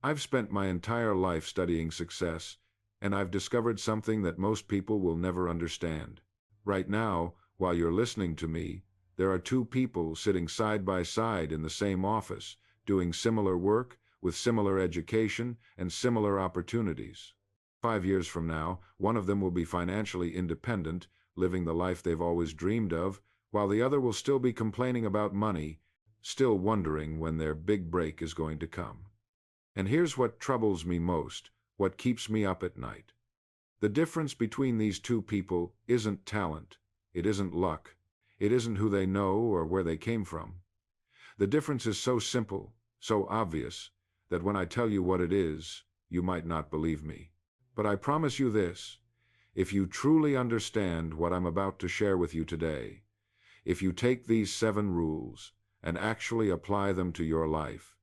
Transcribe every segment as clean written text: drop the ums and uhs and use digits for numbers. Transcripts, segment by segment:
I've spent my entire life studying success, and I've discovered something that most people will never understand. Right now, while you're listening to me, there are two people sitting side by side in the same office, doing similar work, with similar education and similar opportunities. 5 years from now, one of them will be financially independent, living the life they've always dreamed of, while the other will still be complaining about money, still wondering when their big break is going to come. And here's what troubles me most, what keeps me up at night. The difference between these two people isn't talent, it isn't luck, it isn't who they know or where they came from. The difference is so simple, so obvious, that when I tell you what it is, you might not believe me. But I promise you this, if you truly understand what I'm about to share with you today, if you take these 7 rules and actually apply them to your life,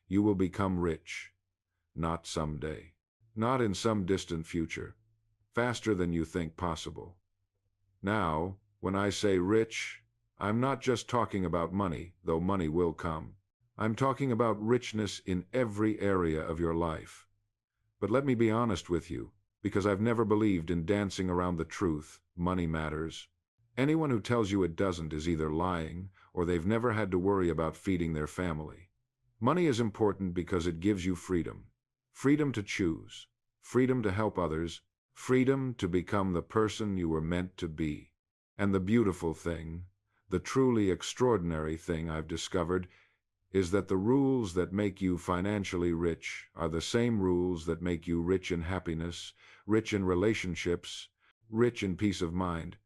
you will become rich. Not someday. Not in some distant future. Faster than you think possible. Now, when I say rich, I'm not just talking about money, though money will come. I'm talking about richness in every area of your life. But let me be honest with you, because I've never believed in dancing around the truth, money matters. Anyone who tells you it doesn't is either lying, or they've never had to worry about feeding their family. Money is important because it gives you freedom. Freedom to choose. Freedom to help others. Freedom to become the person you were meant to be. And the beautiful thing, the truly extraordinary thing I've discovered, is that the rules that make you financially rich are the same rules that make you rich in happiness, rich in relationships, rich in peace of mind.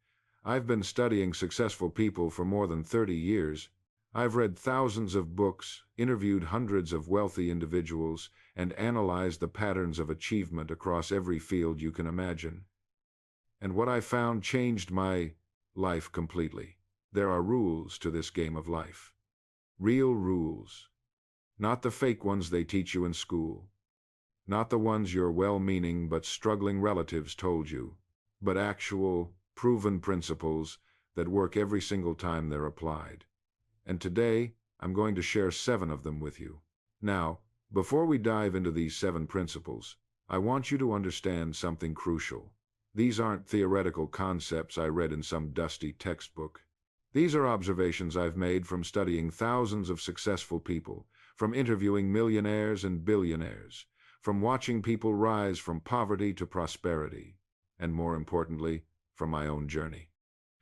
I've been studying successful people for more than 30 years. I've read thousands of books, interviewed hundreds of wealthy individuals, and analyzed the patterns of achievement across every field you can imagine. And what I found changed my life completely. There are rules to this game of life. Real rules. Not the fake ones they teach you in school. Not the ones your well-meaning but struggling relatives told you, but actual, proven principles that work every single time they're applied. And today, I'm going to share 7 of them with you. Now, before we dive into these 7 principles, I want you to understand something crucial. These aren't theoretical concepts I read in some dusty textbook. These are observations I've made from studying thousands of successful people, from interviewing millionaires and billionaires, from watching people rise from poverty to prosperity, and more importantly, from my own journey.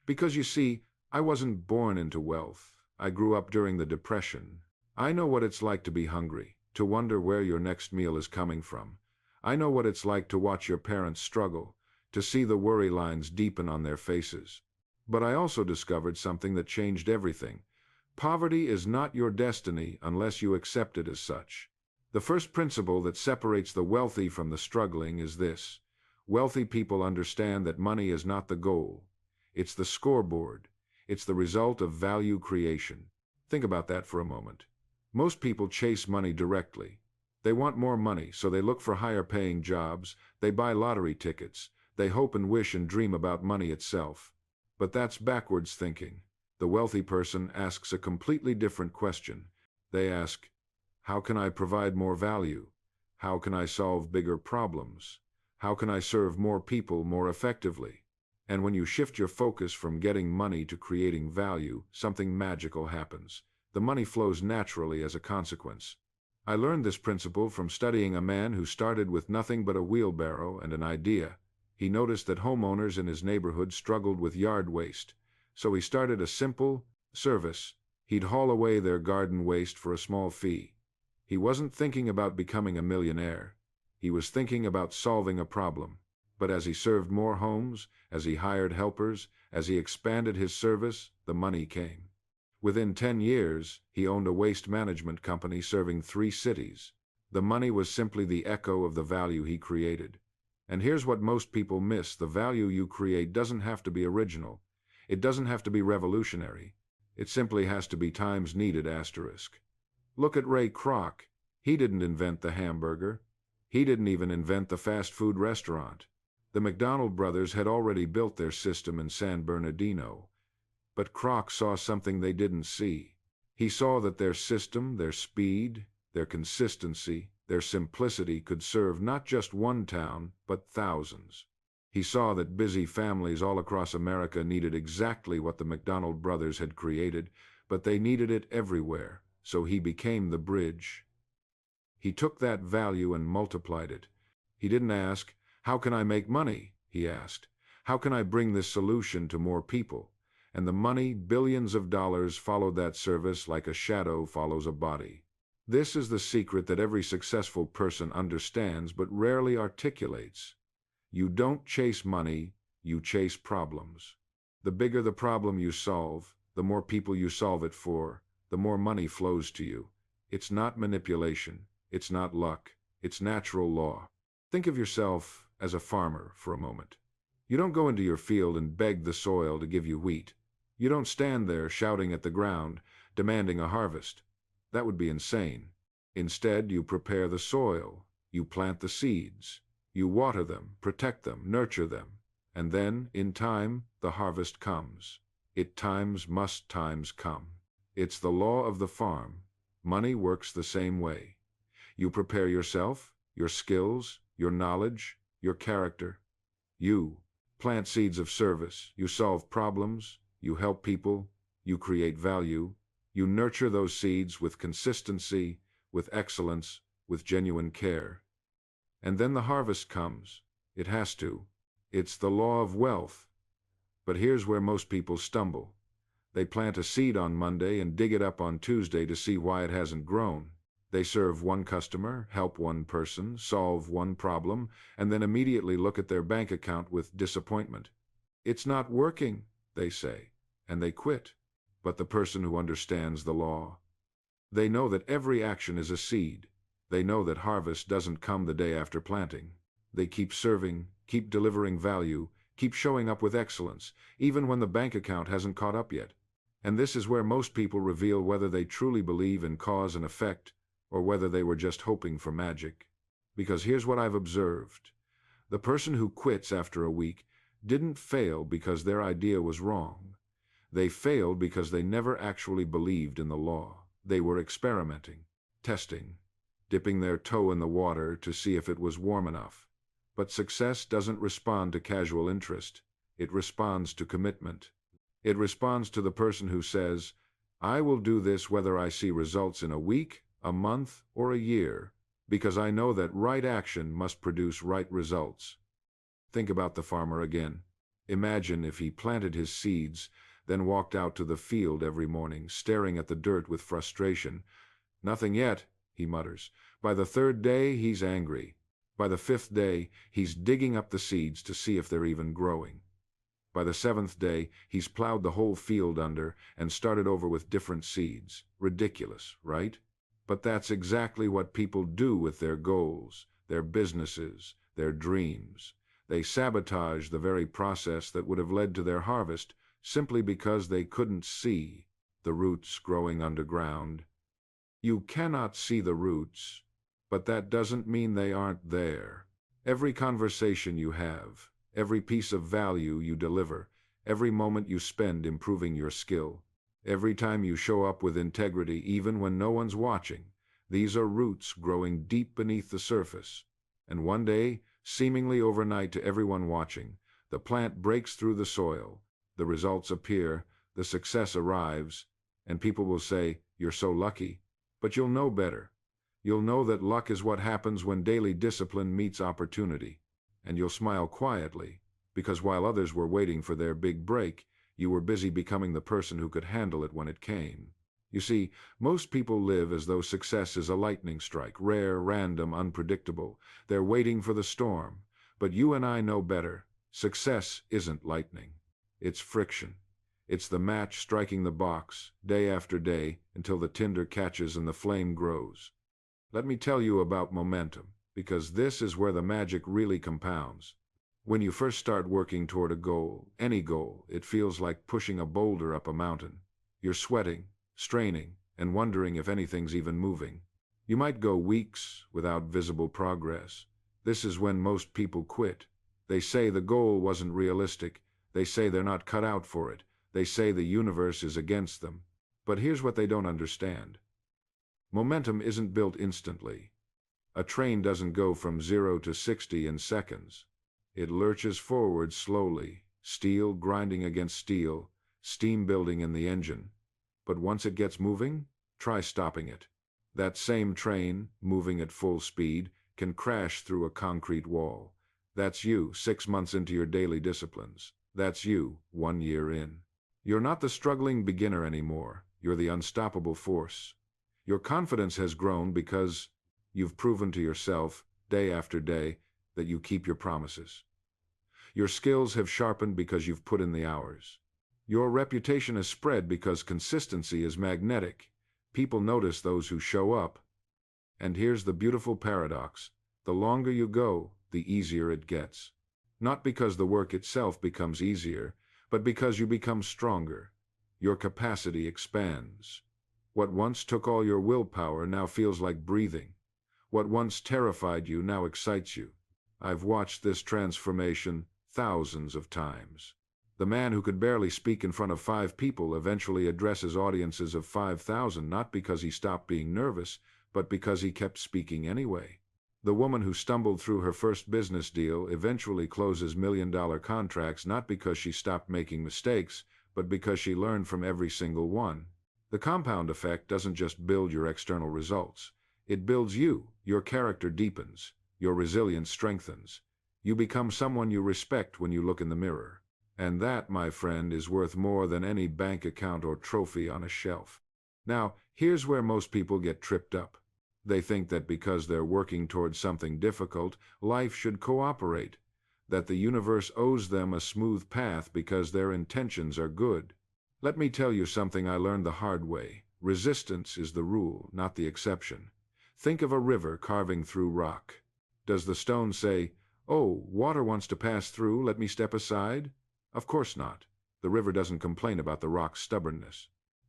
Because you see, I wasn't born into wealth. I grew up during the Depression. I know what it's like to be hungry, to wonder where your next meal is coming from. I know what it's like to watch your parents struggle, to see the worry lines deepen on their faces. But I also discovered something that changed everything. Poverty is not your destiny unless you accept it as such. The first principle that separates the wealthy from the struggling is this. Wealthy people understand that money is not the goal. It's the scoreboard. It's the result of value creation. Think about that for a moment. Most people chase money directly. They want more money, so they look for higher-paying jobs, they buy lottery tickets, they hope and wish and dream about money itself. But that's backwards thinking. The wealthy person asks a completely different question. They ask, how can I provide more value? How can I solve bigger problems? How can I serve more people more effectively? And when you shift your focus from getting money to creating value, something magical happens. The money flows naturally as a consequence. I learned this principle from studying a man who started with nothing but a wheelbarrow and an idea. He noticed that homeowners in his neighborhood struggled with yard waste, so he started a simple service. He'd haul away their garden waste for a small fee. He wasn't thinking about becoming a millionaire. He was thinking about solving a problem. But as he served more homes, as he hired helpers, as he expanded his service, the money came. Within 10 years, he owned a waste management company serving 3 cities. The money was simply the echo of the value he created. And here's what most people miss. The value you create doesn't have to be original. It doesn't have to be revolutionary. It simply has to be times needed asterisk. Look at Ray Kroc. He didn't invent the hamburger. He didn't even invent the fast food restaurant. The McDonald brothers had already built their system in San Bernardino. But Kroc saw something they didn't see. He saw that their system, their speed, their consistency, Their simplicity could serve not just one town, but thousands. He saw that busy families all across America needed exactly what the McDonald brothers had created, but they needed it everywhere, so he became the bridge. He took that value and multiplied it. He didn't ask, "How can I make money?" He asked, "How can I bring this solution to more people?" And the money, billions of dollars, followed that service like a shadow follows a body. This is the secret that every successful person understands but rarely articulates. You don't chase money, you chase problems. The bigger the problem you solve, the more people you solve it for, the more money flows to you. It's not manipulation. It's not luck. It's natural law. Think of yourself as a farmer for a moment. You don't go into your field and beg the soil to give you wheat. You don't stand there shouting at the ground, demanding a harvest. That would be insane. Instead, you prepare the soil. You plant the seeds. You water them, protect them, nurture them. And then, in time, the harvest comes. Must times come. It's the law of the farm. Money works the same way. You prepare yourself, your skills, your knowledge, your character. You plant seeds of service. You solve problems. You help people. You create value. You nurture those seeds with consistency, with excellence, with genuine care. And then the harvest comes. It has to. It's the law of wealth. But here's where most people stumble. They plant a seed on Monday and dig it up on Tuesday to see why it hasn't grown. They serve one customer, help one person, solve one problem, and then immediately look at their bank account with disappointment. "It's not working," they say, and they quit. But the person who understands the law, they know that every action is a seed. They know that harvest doesn't come the day after planting. They keep serving, keep delivering value, keep showing up with excellence, even when the bank account hasn't caught up yet. And this is where most people reveal whether they truly believe in cause and effect, or whether they were just hoping for magic. Because here's what I've observed. The person who quits after a week didn't fail because their idea was wrong. They failed because they never actually believed in the law. They were experimenting, testing, dipping their toe in the water to see if it was warm enough. But success doesn't respond to casual interest. It responds to commitment. It responds to the person who says, "I will do this whether I see results in a week, a month, or a year, because I know that right action must produce right results." Think about the farmer again. Imagine if he planted his seeds, then walked out to the field every morning, staring at the dirt with frustration. "Nothing yet," he mutters. By the third day, he's angry. By the fifth day, he's digging up the seeds to see if they're even growing. By the seventh day, he's plowed the whole field under and started over with different seeds. Ridiculous, right? But that's exactly what people do with their goals, their businesses, their dreams. They sabotage the very process that would have led to their harvest simply because they couldn't see the roots growing underground. You cannot see the roots, but that doesn't mean they aren't there. Every conversation you have, every piece of value you deliver, every moment you spend improving your skill, every time you show up with integrity even when no one's watching, these are roots growing deep beneath the surface. And one day, seemingly overnight to everyone watching, the plant breaks through the soil, the results appear, the success arrives, and people will say, "You're so lucky." But you'll know better. You'll know that luck is what happens when daily discipline meets opportunity. And you'll smile quietly, because while others were waiting for their big break, you were busy becoming the person who could handle it when it came. You see, most people live as though success is a lightning strike, rare, random, unpredictable. They're waiting for the storm. But you and I know better. Success isn't lightning. It's friction. It's the match striking the box, day after day, until the tinder catches and the flame grows. Let me tell you about momentum, because this is where the magic really compounds. When you first start working toward a goal, any goal, it feels like pushing a boulder up a mountain. You're sweating, straining, and wondering if anything's even moving. You might go weeks without visible progress. This is when most people quit. They say the goal wasn't realistic. They say they're not cut out for it. They say the universe is against them. But here's what they don't understand. Momentum isn't built instantly. A train doesn't go from 0 to 60 in seconds. It lurches forward slowly, steel grinding against steel, steam building in the engine. But once it gets moving, try stopping it. That same train, moving at full speed, can crash through a concrete wall. That's you 6 months into your daily disciplines. That's you 1 year in. You're not the struggling beginner anymore. You're the unstoppable force. Your confidence has grown because you've proven to yourself, day after day, that you keep your promises. Your skills have sharpened because you've put in the hours. Your reputation has spread because consistency is magnetic. People notice those who show up. And here's the beautiful paradox. The longer you go, the easier it gets. Not because the work itself becomes easier, but because you become stronger. Your capacity expands. What once took all your willpower now feels like breathing. What once terrified you now excites you. I've watched this transformation thousands of times. The man who could barely speak in front of 5 people eventually addresses audiences of 5,000, not because he stopped being nervous, but because he kept speaking anyway. The woman who stumbled through her first business deal eventually closes million-dollar contracts not because she stopped making mistakes, but because she learned from every single one. The compound effect doesn't just build your external results. It builds you. Your character deepens. Your resilience strengthens. You become someone you respect when you look in the mirror. And that, my friend, is worth more than any bank account or trophy on a shelf. Now, here's where most people get tripped up. They think that because they're working towards something difficult, life should cooperate, that the universe owes them a smooth path because their intentions are good. Let me tell you something I learned the hard way. Resistance is the rule, not the exception. Think of a river carving through rock. Does the stone say, "Oh, water wants to pass through, let me step aside"? Of course not. The river doesn't complain about the rock's stubbornness.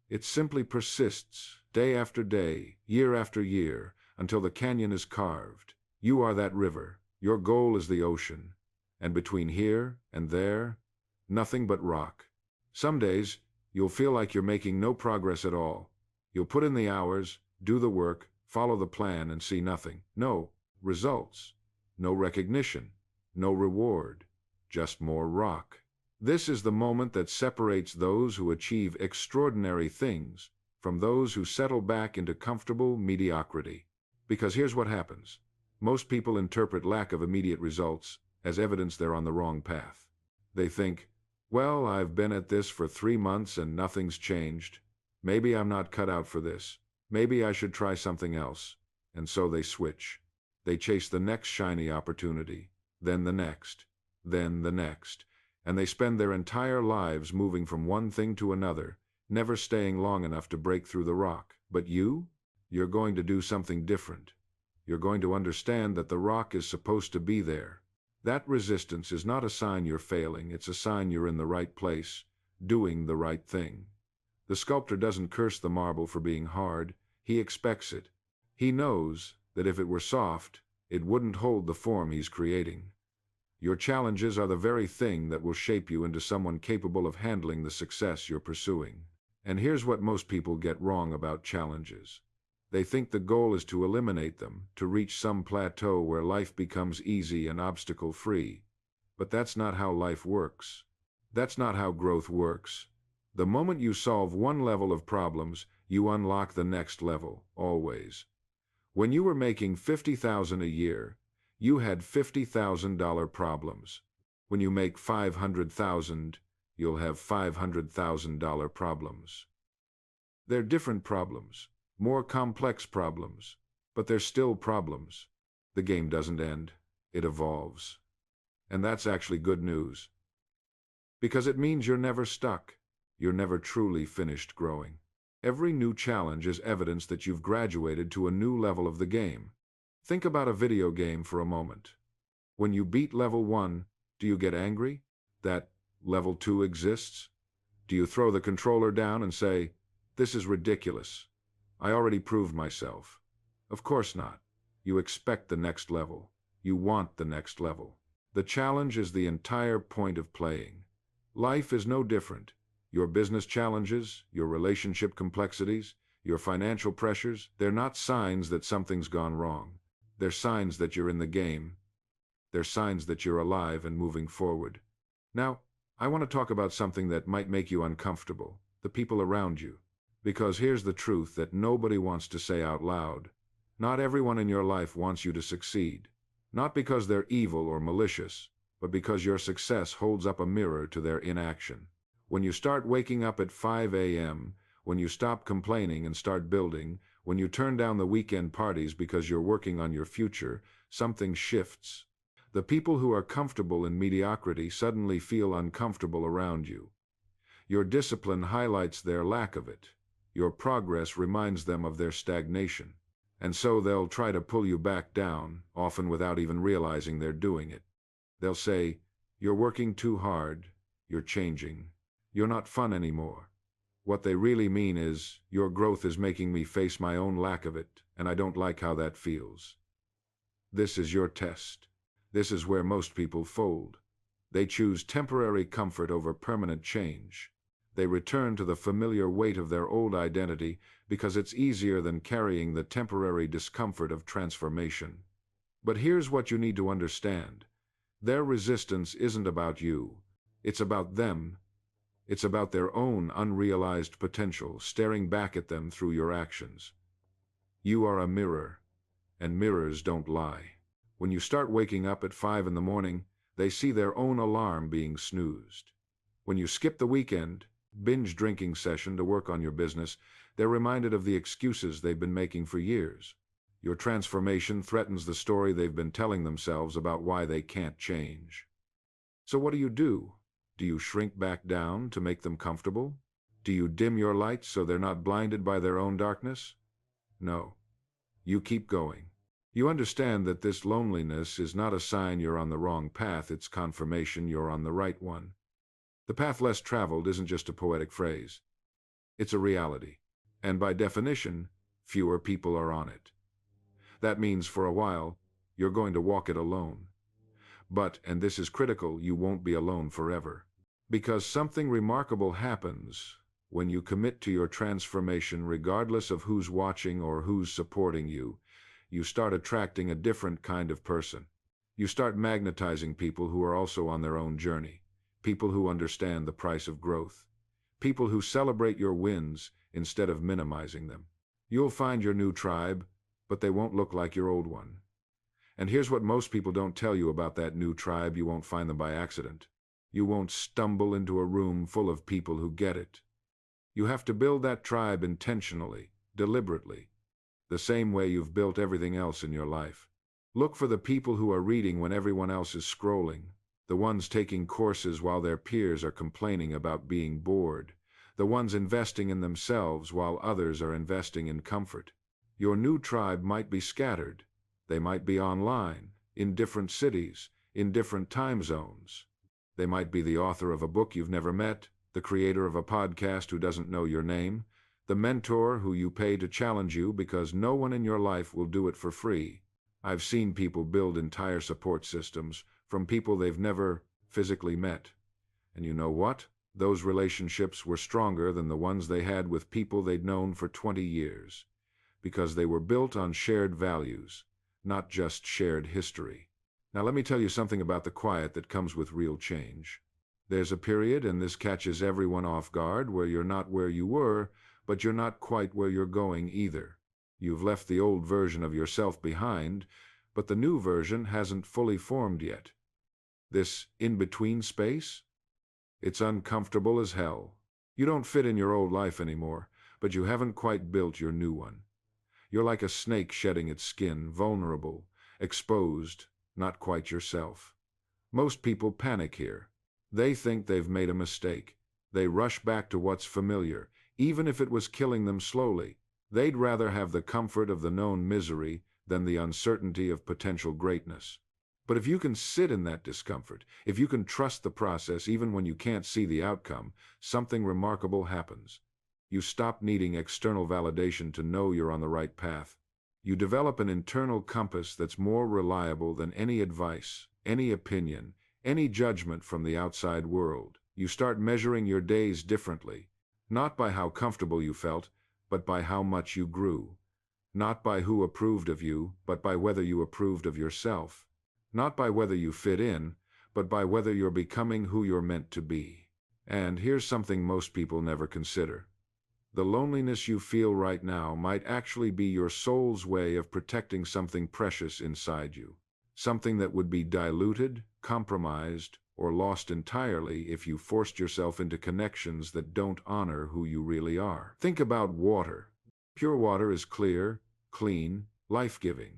It simply persists, day after day, year after year, until the canyon is carved. You are that river. Your goal is the ocean. And between here and there, nothing but rock. Some days, you'll feel like you're making no progress at all. You'll put in the hours, do the work, follow the plan, and see nothing. No results. No recognition. No reward. Just more rock. This is the moment that separates those who achieve extraordinary things from those who settle back into comfortable mediocrity. Because here's what happens. Most people interpret lack of immediate results as evidence they're on the wrong path. They think, well, I've been at this for 3 months and nothing's changed. Maybe I'm not cut out for this. Maybe I should try something else. And so they switch. They chase the next shiny opportunity, then the next, then the next. And they spend their entire lives moving from one thing to another, never staying long enough to break through the rock. But you're going to do something different. You're going to understand that the rock is supposed to be there. That resistance is not a sign you're failing, it's a sign you're in the right place, doing the right thing. The sculptor doesn't curse the marble for being hard, he expects it. He knows that if it were soft, it wouldn't hold the form he's creating. Your challenges are the very thing that will shape you into someone capable of handling the success you're pursuing. And here's what most people get wrong about challenges. They think the goal is to eliminate them, to reach some plateau where life becomes easy and obstacle-free. But that's not how life works. That's not how growth works. The moment you solve one level of problems, you unlock the next level, always. When you were making $50,000 a year, you had $50,000 problems. When you make $500,000, you'll have $500,000 problems. They're different problems, more complex problems, but they're still problems. The game doesn't end, it evolves. And that's actually good news. Because it means you're never stuck. You're never truly finished growing. Every new challenge is evidence that you've graduated to a new level of the game. Think about a video game for a moment. When you beat level 1, do you get angry that level 2 exists? Do you throw the controller down and say, "This is ridiculous. I already proved myself"? Of course not. You expect the next level. You want the next level. The challenge is the entire point of playing. Life is no different. Your business challenges, your relationship complexities, your financial pressures, they're not signs that something's gone wrong. They're signs that you're in the game. They're signs that you're alive and moving forward. Now, I want to talk about something that might make you uncomfortable, the people around you. Because here's the truth that nobody wants to say out loud. Not everyone in your life wants you to succeed. Not because they're evil or malicious, but because your success holds up a mirror to their inaction. When you start waking up at 5 a.m., when you stop complaining and start building, when you turn down the weekend parties because you're working on your future, something shifts. The people who are comfortable in mediocrity suddenly feel uncomfortable around you. Your discipline highlights their lack of it. Your progress reminds them of their stagnation. And so they'll try to pull you back down, often without even realizing they're doing it. They'll say, "You're working too hard. You're changing. You're not fun anymore." What they really mean is, "Your growth is making me face my own lack of it, and I don't like how that feels." This is your test. This is where most people fold. They choose temporary comfort over permanent change. They return to the familiar weight of their old identity because it's easier than carrying the temporary discomfort of transformation. But here's what you need to understand. Their resistance isn't about you. It's about them. It's about their own unrealized potential staring back at them through your actions. You are a mirror, and mirrors don't lie. When you start waking up at 5 in the morning, they see their own alarm being snoozed. When you skip the weekend, binge drinking session to work on your business, they're reminded of the excuses they've been making for years. Your transformation threatens the story they've been telling themselves about why they can't change. So what do? Do you shrink back down to make them comfortable? Do you dim your light so they're not blinded by their own darkness? No. You keep going. You understand that this loneliness is not a sign you're on the wrong path, it's confirmation you're on the right one. The path less traveled isn't just a poetic phrase. It's a reality. And by definition, fewer people are on it. That means for a while, you're going to walk it alone. But, and this is critical, you won't be alone forever. Because something remarkable happens when you commit to your transformation regardless of who's watching or who's supporting you. You start attracting a different kind of person. You start magnetizing people who are also on their own journey. People who understand the price of growth. People who celebrate your wins instead of minimizing them. You'll find your new tribe, but they won't look like your old one. And here's what most people don't tell you about that new tribe: you won't find them by accident. You won't stumble into a room full of people who get it. You have to build that tribe intentionally, deliberately, the same way you've built everything else in your life. Look for the people who are reading when everyone else is scrolling, the ones taking courses while their peers are complaining about being bored, the ones investing in themselves while others are investing in comfort. Your new tribe might be scattered. They might be online, in different cities, in different time zones. They might be the author of a book you've never met, the creator of a podcast who doesn't know your name, the mentor who you pay to challenge you because no one in your life will do it for free. I've seen people build entire support systems from people they've never physically met. And you know what? Those relationships were stronger than the ones they had with people they'd known for 20 years. Because they were built on shared values, not just shared history. Now let me tell you something about the quiet that comes with real change. There's a period, and this catches everyone off guard, where you're not where you were, but you're not quite where you're going either. You've left the old version of yourself behind, but the new version hasn't fully formed yet. This in-between space? It's uncomfortable as hell. You don't fit in your old life anymore, but you haven't quite built your new one. You're like a snake shedding its skin, vulnerable, exposed, not quite yourself. Most people panic here. They think they've made a mistake. They rush back to what's familiar, even if it was killing them slowly. They'd rather have the comfort of the known misery than the uncertainty of potential greatness. But if you can sit in that discomfort, if you can trust the process even when you can't see the outcome, something remarkable happens. You stop needing external validation to know you're on the right path. You develop an internal compass that's more reliable than any advice, any opinion, any judgment from the outside world. You start measuring your days differently, not by how comfortable you felt, but by how much you grew. Not by who approved of you, but by whether you approved of yourself. Not by whether you fit in, but by whether you're becoming who you're meant to be. And here's something most people never consider. The loneliness you feel right now might actually be your soul's way of protecting something precious inside you. Something that would be diluted, compromised, or lost entirely if you forced yourself into connections that don't honor who you really are. Think about water. Pure water is clear, clean, life-giving.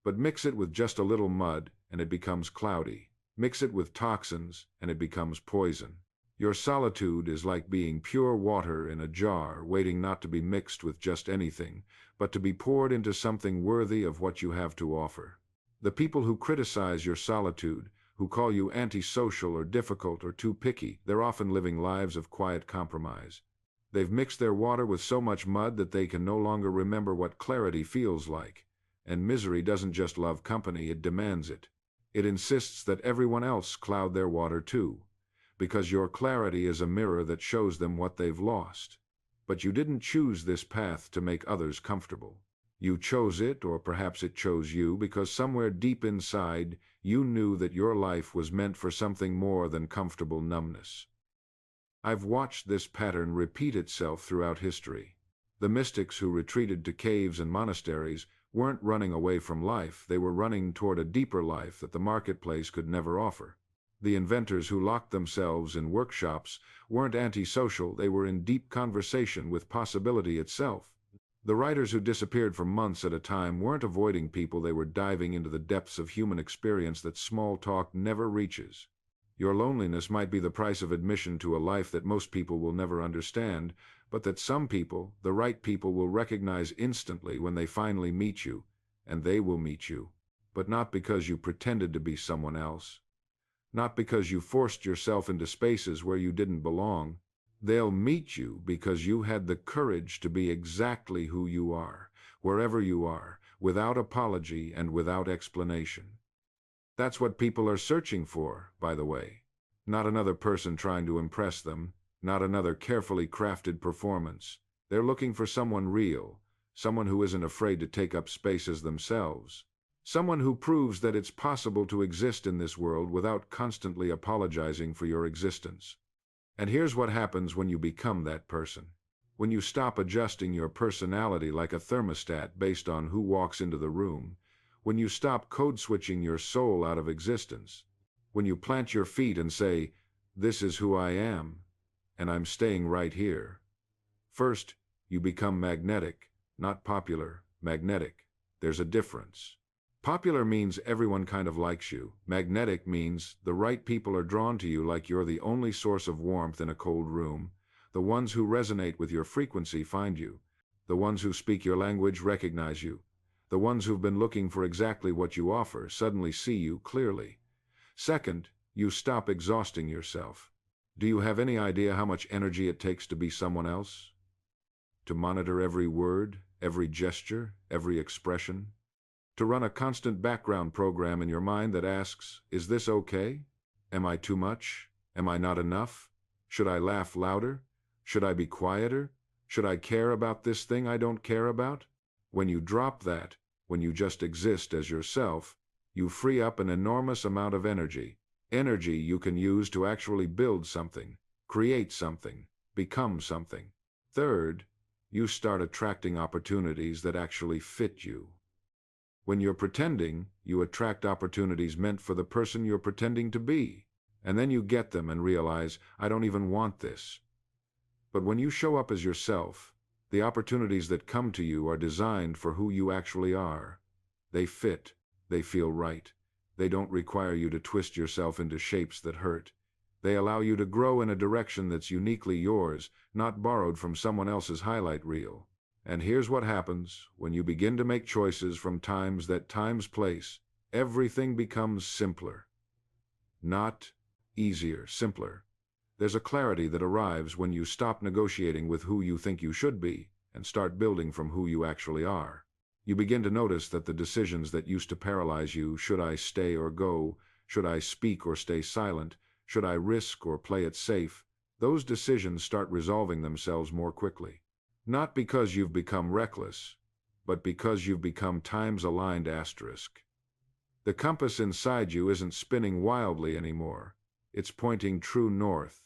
But mix it with just a little mud, and it becomes cloudy. Mix it with toxins, and it becomes poison. Your solitude is like being pure water in a jar, waiting not to be mixed with just anything, but to be poured into something worthy of what you have to offer. The people who criticize your solitude, who call you antisocial or difficult or too picky, they're often living lives of quiet compromise. They've mixed their water with so much mud that they can no longer remember what clarity feels like. And misery doesn't just love company, it demands it. It insists that everyone else cloud their water too, because your clarity is a mirror that shows them what they've lost. But you didn't choose this path to make others comfortable. You chose it, or perhaps it chose you, because somewhere deep inside you knew that your life was meant for something more than comfortable numbness. I've watched this pattern repeat itself throughout history. The mystics who retreated to caves and monasteries weren't running away from life, they were running toward a deeper life that the marketplace could never offer. The inventors who locked themselves in workshops weren't antisocial, they were in deep conversation with possibility itself. The writers who disappeared for months at a time weren't avoiding people, they were diving into the depths of human experience that small talk never reaches. Your loneliness might be the price of admission to a life that most people will never understand, but that some people, the right people, will recognize instantly when they finally meet you, and they will meet you. But not because you pretended to be someone else. Not because you forced yourself into spaces where you didn't belong. They'll meet you because you had the courage to be exactly who you are, wherever you are, without apology and without explanation. That's what people are searching for, by the way. Not another person trying to impress them, not another carefully crafted performance. They're looking for someone real, someone who isn't afraid to take up spaces themselves. Someone who proves that it's possible to exist in this world without constantly apologizing for your existence. And here's what happens when you become that person. When you stop adjusting your personality like a thermostat based on who walks into the room. When you stop code-switching your soul out of existence. When you plant your feet and say, "This is who I am, and I'm staying right here." First, you become magnetic, not popular, magnetic. There's a difference. Popular means everyone kind of likes you. Magnetic means the right people are drawn to you like you're the only source of warmth in a cold room. The ones who resonate with your frequency find you. The ones who speak your language recognize you. The ones who've been looking for exactly what you offer suddenly see you clearly. Second, you stop exhausting yourself. Do you have any idea how much energy it takes to be someone else? To monitor every word, every gesture, every expression? To run a constant background program in your mind that asks, is this okay? Am I too much? Am I not enough? Should I laugh louder? Should I be quieter? Should I care about this thing I don't care about? When you drop that, when you just exist as yourself, you free up an enormous amount of energy. Energy you can use to actually build something, create something, become something. Third, you start attracting opportunities that actually fit you. When you're pretending, you attract opportunities meant for the person you're pretending to be. And then you get them and realize, I don't even want this. But when you show up as yourself, the opportunities that come to you are designed for who you actually are. They fit. They feel right. They don't require you to twist yourself into shapes that hurt. They allow you to grow in a direction that's uniquely yours, not borrowed from someone else's highlight reel. And here's what happens when you begin to make choices from time's place. Everything becomes simpler. Not easier, simpler. There's a clarity that arrives when you stop negotiating with who you think you should be and start building from who you actually are. You begin to notice that the decisions that used to paralyze you, should I stay or go, should I speak or stay silent, should I risk or play it safe, those decisions start resolving themselves more quickly. Not because you've become reckless, but because you've become times-aligned asterisk. The compass inside you isn't spinning wildly anymore. It's pointing true north.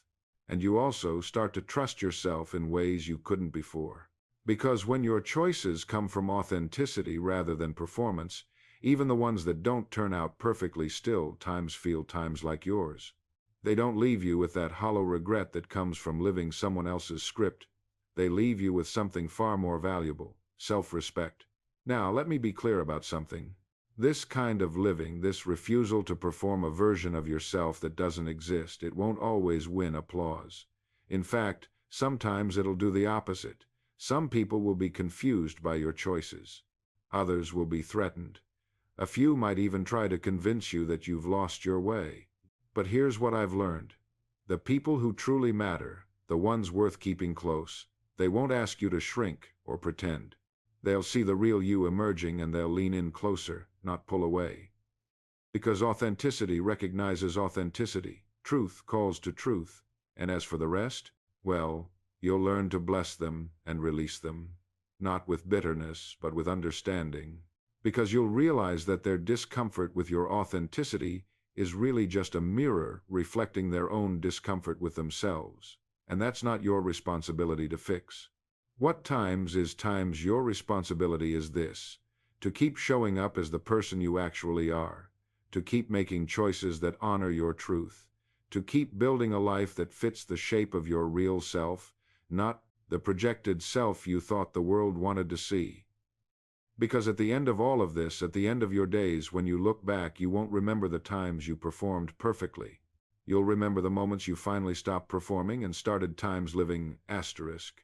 And you also start to trust yourself in ways you couldn't before. Because when your choices come from authenticity rather than performance, even the ones that don't turn out perfectly still feel times like yours. They don't leave you with that hollow regret that comes from living someone else's script. They leave you with something far more valuable: self-respect. Now, let me be clear about something. This kind of living, this refusal to perform a version of yourself that doesn't exist, it won't always win applause. In fact, sometimes it'll do the opposite. Some people will be confused by your choices. Others will be threatened. A few might even try to convince you that you've lost your way. But here's what I've learned. The people who truly matter, the ones worth keeping close, they won't ask you to shrink or pretend. They'll see the real you emerging, and they'll lean in closer, not pull away. Because authenticity recognizes authenticity, truth calls to truth, and as for the rest, well, you'll learn to bless them and release them, not with bitterness, but with understanding. Because you'll realize that their discomfort with your authenticity is really just a mirror reflecting their own discomfort with themselves, and that's not your responsibility to fix. What times your responsibility is this: to keep showing up as the person you actually are, to keep making choices that honor your truth, to keep building a life that fits the shape of your real self, not the projected self you thought the world wanted to see. Because at the end of all of this, at the end of your days, when you look back, you won't remember the times you performed perfectly. You'll remember the moments you finally stopped performing and started times living asterisk.